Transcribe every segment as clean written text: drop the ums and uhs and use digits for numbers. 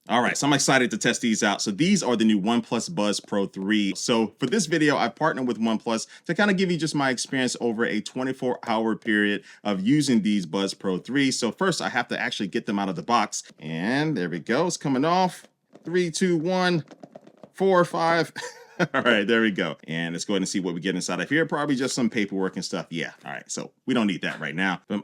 All right, so I'm excited to test these out. So these are the new OnePlus Buds Pro 3. So for this video, I partnered with OnePlus to kind of give you just my experience over a 24-hour period of using these Buds Pro 3. So first, I have to actually get them out of the box. And there we go. It's coming off. 3, 2, 1, 4, 5. All right, there we go. And let's go ahead and see what we get inside of here. Probably just some paperwork and stuff. Yeah, all right, so we don't need that right now. But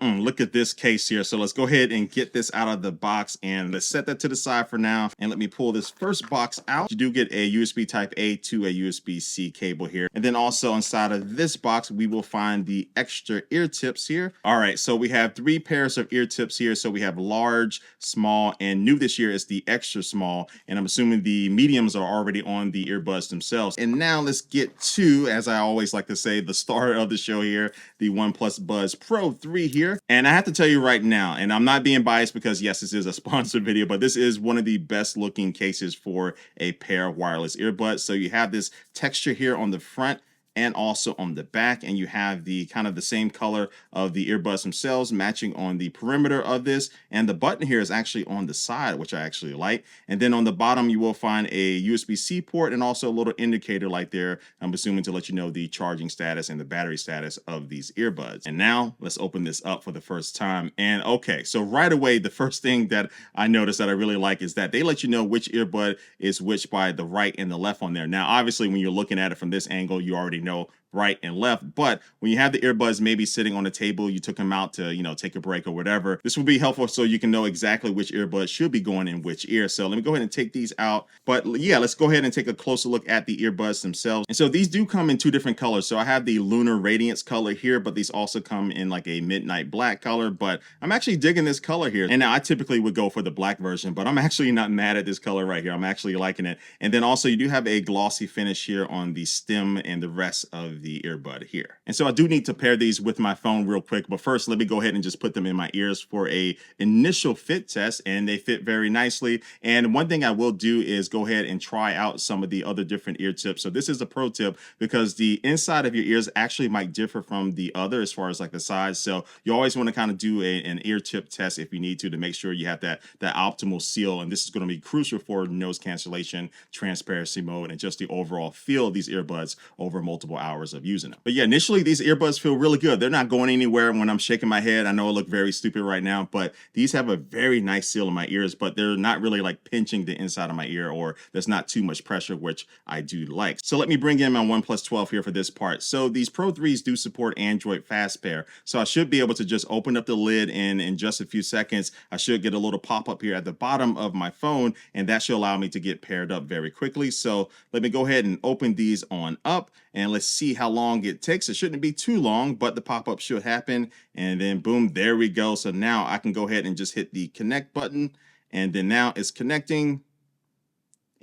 look at this case here. So let's go ahead and get this out of the box and let's set that to the side for now. And let me pull this first box out. You do get a USB type A to a USB-C cable here. And then also inside of this box, we will find the extra ear tips here. All right, so we have 3 pairs of ear tips here. So we have large, small, and new this year is the extra small. And I'm assuming the mediums are already on the earbuds themselves. And now let's get to, as I always like to say, the star of the show here, the OnePlus Buds Pro 3 here. And I have to tell you right now, and I'm not being biased because yes, this is a sponsored video, but this is one of the best looking cases for a pair of wireless earbuds. So you have this texture here on the front and also on the back, and you have the kind of the same color of the earbuds themselves matching on the perimeter of this. And the button here is actually on the side, which I actually like. And then on the bottom, you will find a USB-C port and also a little indicator light there, I'm assuming to let you know the charging status and the battery status of these earbuds. And now let's open this up for the first time. And okay, so right away, the first thing that I noticed that I really like is that they let you know which earbud is which by the right and the left on there. Now, obviously, when you're looking at it from this angle, you already know right and left, but when you have the earbuds maybe sitting on the table, you took them out to, take a break or whatever, this will be helpful so you can know exactly which earbuds should be going in which ear. So let me go ahead and take these out. But yeah, let's go ahead and take a closer look at the earbuds themselves. And so these do come in 2 different colors. So I have the Lunar Radiance color here, but these also come in like a midnight black color, but I'm actually digging this color here. And now I typically would go for the black version, but I'm actually not mad at this color right here. I'm actually liking it. And then also you do have a glossy finish here on the stem and the rest of the earbud here. And so I do need to pair these with my phone real quick, but first let me go ahead and just put them in my ears for a initial fit test, and they fit very nicely. And one thing I will do is go ahead and try out some of the other different ear tips. So this is a pro tip because the inside of your ears actually might differ from the other as far as like the size. So you always want to kind of do an ear tip test if you need to make sure you have that optimal seal. And this is going to be crucial for noise cancellation, transparency mode, and just the overall feel of these earbuds over multiple hours of using them. But yeah, initially these earbuds feel really good. They're not going anywhere when I'm shaking my head. I know I look very stupid right now, but these have a very nice seal in my ears, but they're not really like pinching the inside of my ear, or there's not too much pressure, which I do like. So let me bring in my OnePlus 12 here for this part. So these Pro 3s do support Android Fast Pair. So I should be able to just open up the lid and in just a few seconds, I should get a little pop-up here at the bottom of my phone, and that should allow me to get paired up very quickly. So let me go ahead and open these on up, and let's see how long it takes. It shouldn't be too long, but the pop-up should happen. And then boom, there we go. So now I can go ahead and just hit the connect button. And then now it's connecting.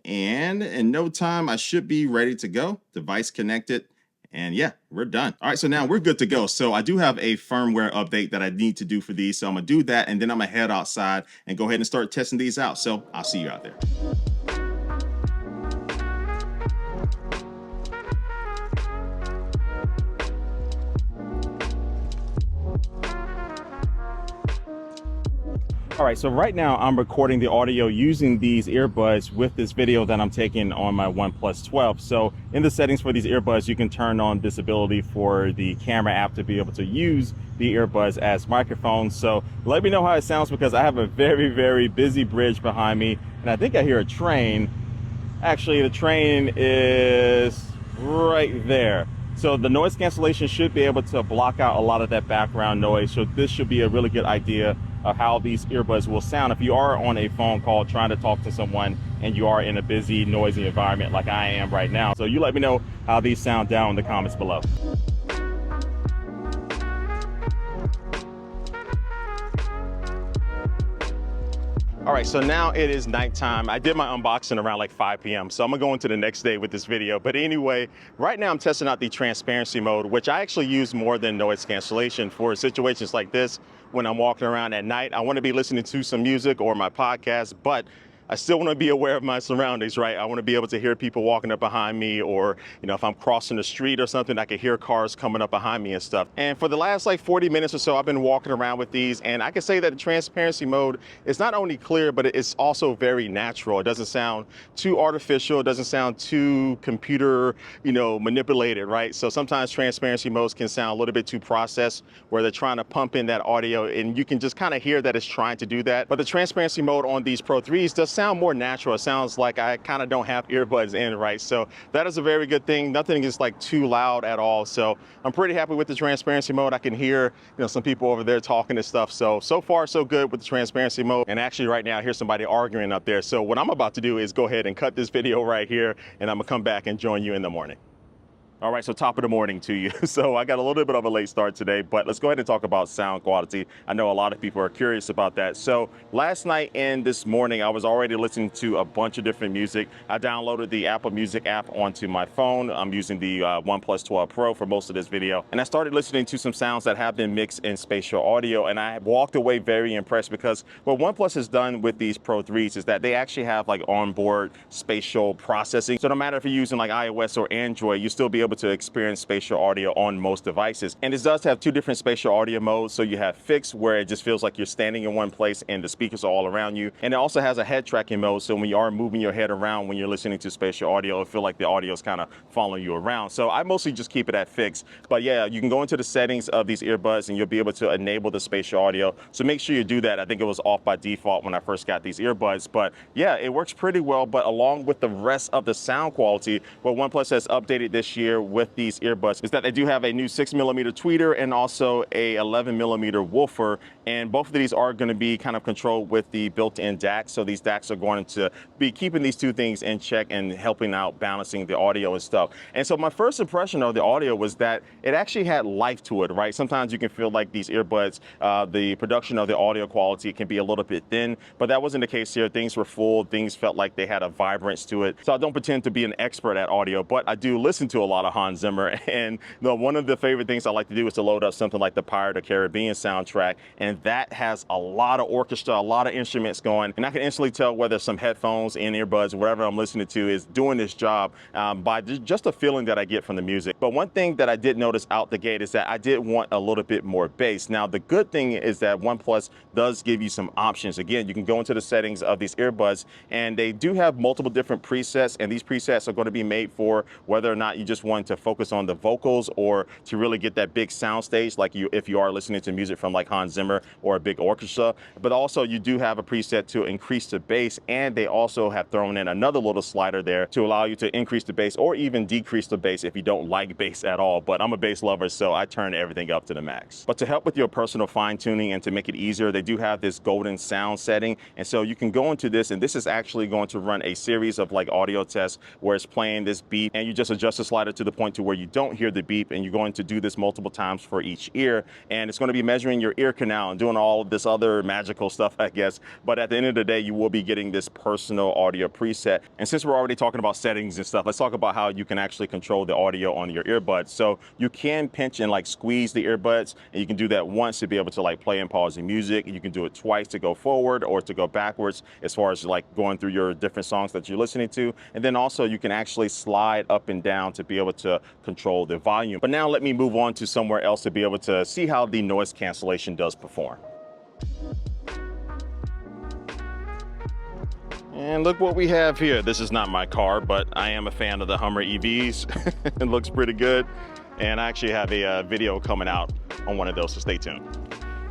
And in no time, I should be ready to go. Device connected. And yeah, we're done. All right, so now we're good to go. So I do have a firmware update that I need to do for these. So I'm gonna do that, and then I'm gonna head outside and go ahead and start testing these out. So I'll see you out there. All right, so right now I'm recording the audio using these earbuds with this video that I'm taking on my OnePlus 12. So in the settings for these earbuds, you can turn on this ability for the camera app to be able to use the earbuds as microphones. So let me know how it sounds, because I have a very, very busy bridge behind me, and I think I hear a train. Actually, the train is right there. So the noise cancellation should be able to block out a lot of that background noise. So this should be a really good idea of how these earbuds will sound if you are on a phone call trying to talk to someone and you are in a busy, noisy environment like I am right now. So you let me know how these sound down in the comments below. All right, so now it is nighttime. I did my unboxing around like 5 p.m. So I'm gonna go into the next day with this video. But anyway, right now I'm testing out the transparency mode, which I actually use more than noise cancellation for situations like this. When I'm walking around at night, I wanna be listening to some music or my podcast, but I still want to be aware of my surroundings, right? I want to be able to hear people walking up behind me, or, you know, if I'm crossing the street or something, I can hear cars coming up behind me and stuff. And for the last like 40 minutes or so, I've been walking around with these, and I can say that the transparency mode is not only clear, but it's also very natural. It doesn't sound too artificial. It doesn't sound too computer, you know, manipulated, right? So sometimes transparency modes can sound a little bit too processed, where they're trying to pump in that audio, and you can just kind of hear that it's trying to do that. But the transparency mode on these Pro 3s does sound more natural. It sounds like I kind of don't have earbuds in, right? So that is a very good thing. Nothing is like too loud at all. So I'm pretty happy with the transparency mode. I can hear, you know, some people over there talking and stuff. So far so good with the transparency mode. And actually right now, here's somebody arguing up there. So what I'm about to do is go ahead and cut this video right here, and I'm gonna come back and join you in the morning. All right, so top of the morning to you. So I got a little bit of a late start today, but let's go ahead and talk about sound quality. I know a lot of people are curious about that. So last night and this morning, I was already listening to a bunch of different music. I downloaded the Apple Music app onto my phone. I'm using the OnePlus 12 Pro for most of this video. And I started listening to some sounds that have been mixed in spatial audio. And I walked away very impressed, because what OnePlus has done with these Pro 3s is that they actually have like onboard spatial processing. So no matter if you're using like iOS or Android, you still be able to experience spatial audio on most devices. And it does have two different spatial audio modes. So you have fixed, where it just feels like you're standing in one place and the speakers are all around you. And it also has a head tracking mode. So when you are moving your head around when you're listening to spatial audio, it feels like the audio is kind of following you around. So I mostly just keep it at fixed. But yeah, you can go into the settings of these earbuds and you'll be able to enable the spatial audio. So make sure you do that. I think it was off by default when I first got these earbuds. But yeah, it works pretty well. But along with the rest of the sound quality, what OnePlus has updated this year with these earbuds is that they do have a new 6mm tweeter and also a 11mm woofer, and both of these are going to be kind of controlled with the built-in DAC. So these DACs are going to be keeping these two things in check and helping out balancing the audio and stuff. And so my first impression of the audio was that it actually had life to it, right? Sometimes you can feel like these earbuds, the production of the audio quality can be a little bit thin, but that wasn't the case here. Things were full. Things felt like they had a vibrance to it. So I don't pretend to be an expert at audio, but I do listen to a lot of Hans Zimmer. And one of the favorite things I like to do is to load up something like the Pirate of the Caribbean soundtrack. And that has a lot of orchestra, a lot of instruments going. And I can instantly tell whether some headphones, in earbuds, whatever I'm listening to is doing this job by just a feeling that I get from the music. But one thing that I did notice out the gate is that I did want a little bit more bass. Now, the good thing is that OnePlus does give you some options. Again, you can go into the settings of these earbuds, and they do have multiple different presets. And these presets are going to be made for whether or not you just want to focus on the vocals or to really get that big sound stage, like if you are listening to music from like Hans Zimmer or a big orchestra. But also you do have a preset to increase the bass, and they also have thrown in another little slider there to allow you to increase the bass or even decrease the bass if you don't like bass at all. But I'm a bass lover, so I turn everything up to the max. But to help with your personal fine tuning and to make it easier, they do have this golden sound setting. And so you can go into this, and this is actually going to run a series of like audio tests where it's playing this beat, and you just adjust the slider to the point to where you don't hear the beep, and you're going to do this multiple times for each ear, and it's going to be measuring your ear canal and doing all of this other magical stuff, I guess. But at the end of the day, you will be getting this personal audio preset. And since we're already talking about settings and stuff, let's talk about how you can actually control the audio on your earbuds. So you can pinch and like squeeze the earbuds, and you can do that once to be able to like play and pause the music. You can do it twice to go forward or to go backwards as far as like going through your different songs that you're listening to. And then also you can actually slide up and down to be able to control the volume. But now let me move on to somewhere else to be able to see how the noise cancellation does perform. And look what we have here. This is not my car, but I am a fan of the Hummer EVs. It looks pretty good. And I actually have a video coming out on one of those, so stay tuned.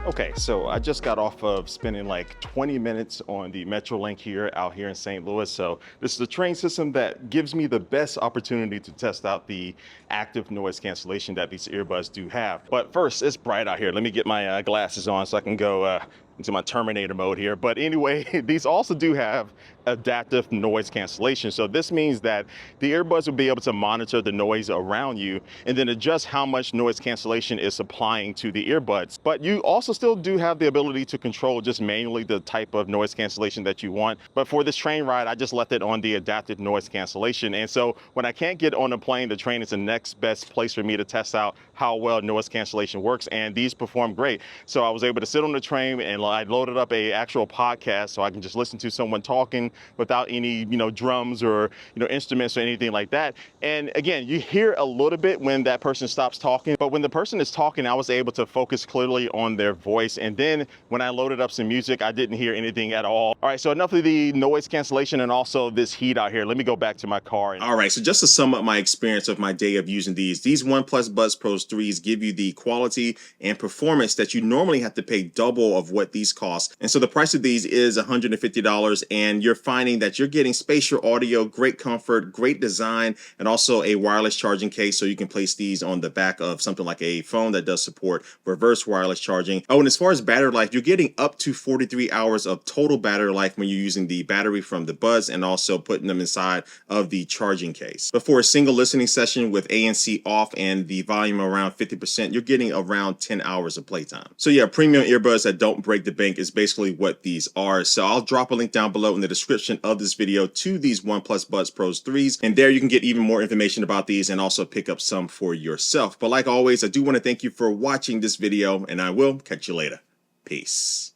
Okay, so I just got off of spending like 20 minutes on the Metrolink here out here in St. Louis. So this is a train system that gives me the best opportunity to test out the active noise cancellation that these earbuds do have. But first, it's bright out here. Let me get my glasses on so I can go into my Terminator mode here. But anyway, these also do have adaptive noise cancellation. So this means that the earbuds will be able to monitor the noise around you and then adjust how much noise cancellation is applying to the earbuds. But you also still do have the ability to control just manually the type of noise cancellation that you want. But for this train ride, I just left it on the adaptive noise cancellation. And so when I can't get on a plane, the train is the next best place for me to test out how well noise cancellation works. And these perform great. So I was able to sit on the train and I loaded up a actual podcast so I can just listen to someone talking without any, drums or, instruments or anything like that. And again, you hear a little bit when that person stops talking, but when the person is talking, I was able to focus clearly on their voice. And then when I loaded up some music, I didn't hear anything at all. All right, so enough of the noise cancellation and also this heat out here. Let me go back to my car. All right, so just to sum up my experience of my day of using these OnePlus Buds Pro 3s give you the quality and performance that you normally have to pay double of what these cost. And so the price of these is $150, and you're finding that you're getting spatial audio, great comfort, great design, and also a wireless charging case so you can place these on the back of something like a phone that does support reverse wireless charging. Oh, and as far as battery life, you're getting up to 43 hours of total battery life when you're using the battery from the Buds and also putting them inside of the charging case. But for a single listening session with ANC off and the volume around 50%, you're getting around 10 hours of playtime. So yeah, premium earbuds that don't break the bank is basically what these are. So I'll drop a link down below in the description of this video to these OnePlus Buds Pro 3s, and there you can get even more information about these and also pick up some for yourself. But like always, I do want to thank you for watching this video, and I will catch you later. Peace.